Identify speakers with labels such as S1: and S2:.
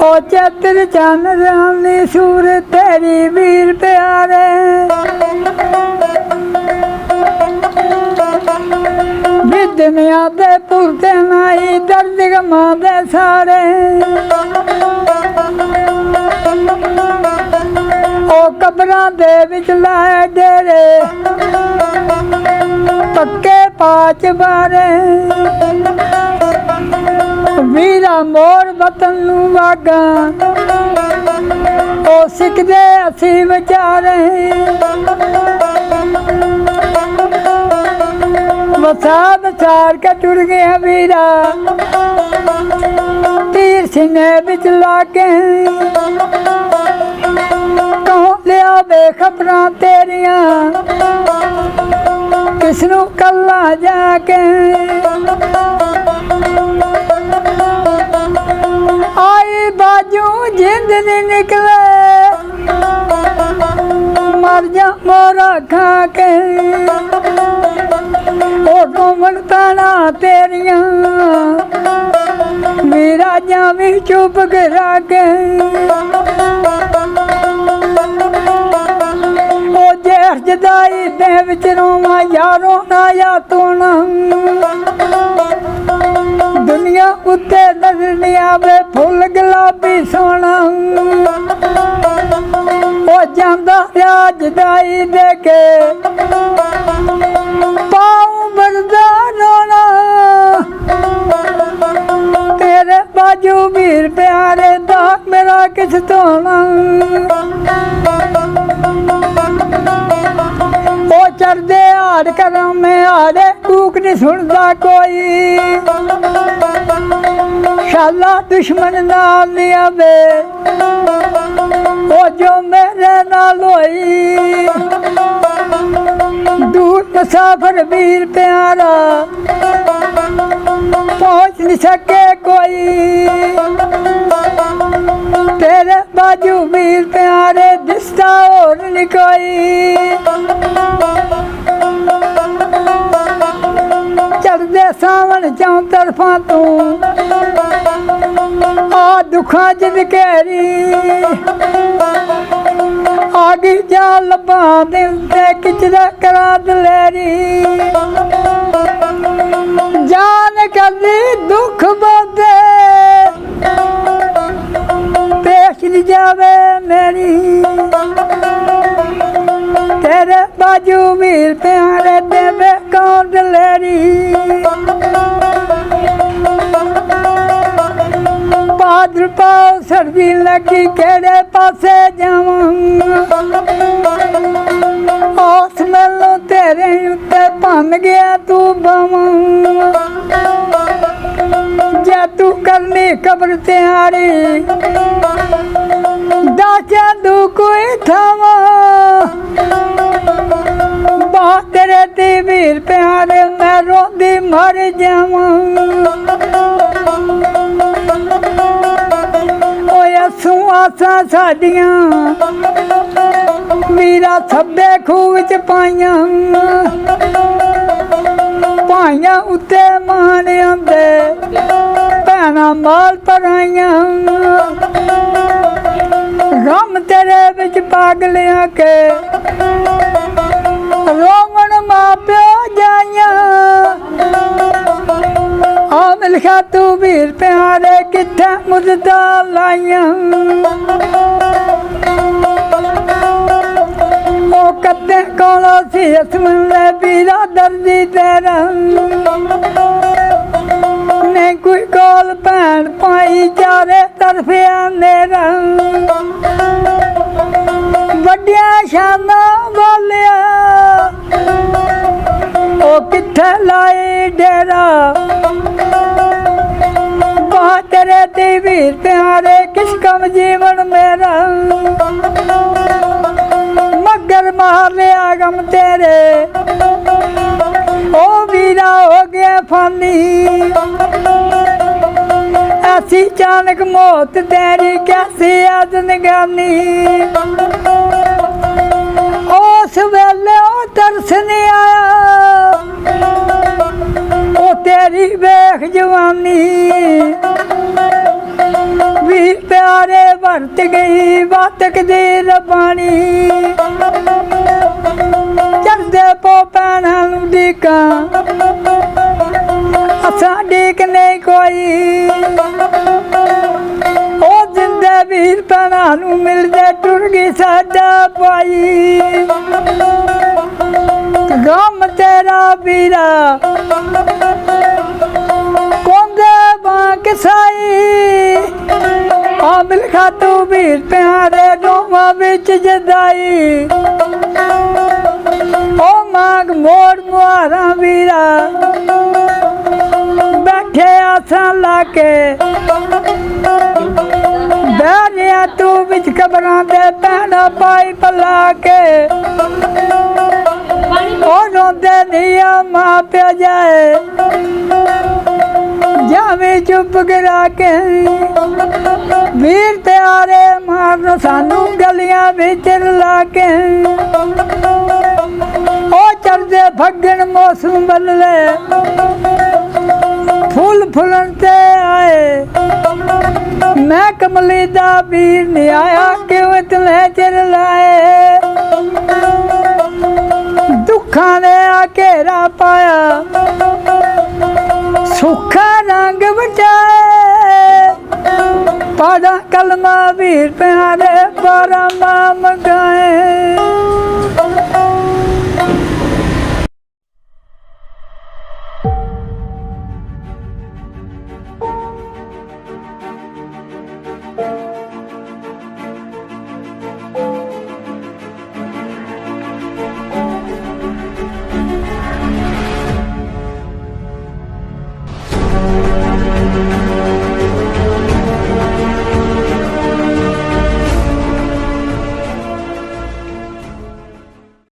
S1: ओ चतर चन रानी सूर तेरी वीर प्यारे, विद्या दे पुरते नाई दर्द गमा दे सारे। ओ कबरां दे विच लाए डेरे पक्के पाच बारे, वीरा मोर वतन नू वागा ओ सिकदे असी विचारे। वसा बसार के टुर गया वीरा तीर सीने बिच लागे, कहूं लिया वे खबरां तेरिया किसनू कला जाके। आई बाजू जिंद नी निकले मर जा मोरा खा के। ओ मन ताना तेरिया मेरा जावी चुप करा के। ओ जहर जदाई दे विच रोवा यारों ना या तोना, दुनिया उत्ते नजर नहीं आवे फुल गुलाबी सोना। ओ जांदा रहा जदाई दे के पाऊं मरदा रोना, तेरे बाजू वीर प्यारे दा मेरा किस धोना। ओ चरदे हाड़ करा में हाड़े कूक नहीं सुनदा कोई, शाला दुश्मन नाल नहीं आवे ओ जो मेरे नाल होई। दूर मुसाफिर वीर प्यारा पहुंच नहीं सके कोई, तेरे बाजू वीर प्यारे दिसता और नहीं कोई। चढ़दे सावन चौं तरफा तू आ दुखा जिद केरी, आगी जा लबा दिल ते किचरा करा दलेरी। जान कली दुख बोदे पेश नहीं जावे मेरी, तेरे बाजू वीर प्यारे देवे कौन दलेरी। पादर पाओ सर्दी लगी केड़े पासे जावां, आस मेलों तेरे उत्ते भन गया तू बावां। जे तू करनी कब्र त्यारी दाचा दू कोई थावा, बात तेरे दी वीर प्यारे मैं रोंदी मर जावां। ओए आसा साडियां वीरा सब्बे खूह च पाइयां, पाइयां उत्ते मान आंदे भैना माल पराइयां। गम तेरे बिच पागलियां के रोमन मां प्यो जाइयां, आ मिलखा तू वीर प्यारे किथे मुद्दा लाइयां। ओ कदे कोला सी असमले वीरा दर्दी तेरा, नहीं कोई कोल भैन पाई चारे तरफे अंधेरा। वड्डिया शाना वालिया ओ किथे लाई डेरा, तेरे दी वीर प्यारे किस कम जीवन मेरा। मगर मार लिया गम तेरे ओ वीरा हो गया फानी, ऐसी अचानक मौत तेरी कैसी अदनगानी। उस वेले ओ तरसनी नाग जवानी वीर प्यारे बरत गई बातक दे रबानी चढ़दे पो भैणां नूं डीकां असां डीक नहीं कोई ओ जिंदे वीर भैणां नूं मिलदे टुर गई साडा भाई गम तेरा वीरा कोंदे बांक साई आमिल खातू वीर प्यारे डोमा बिच जदाई ओ मांग मोड़ मुहारा वीरा बैठे आसा लाके बैरिया तू बिच कबरां दे भैणां पाई पला के ओ रोंदे निया मां प्या जाए जावे चुप गिरा के वीर प्यारे मारन सानू गलियां बिच ला के ओ चढ़दे फगन मौसम बदले फूल फुलन ते आए मैं कमली दा वीर नहीं आया क्यों इतने चिर लाए दुखा ने घेरा पाया सुखा रंग बचाए पढ़ा कलमा वीर प्यारे 12 मां मंगाए।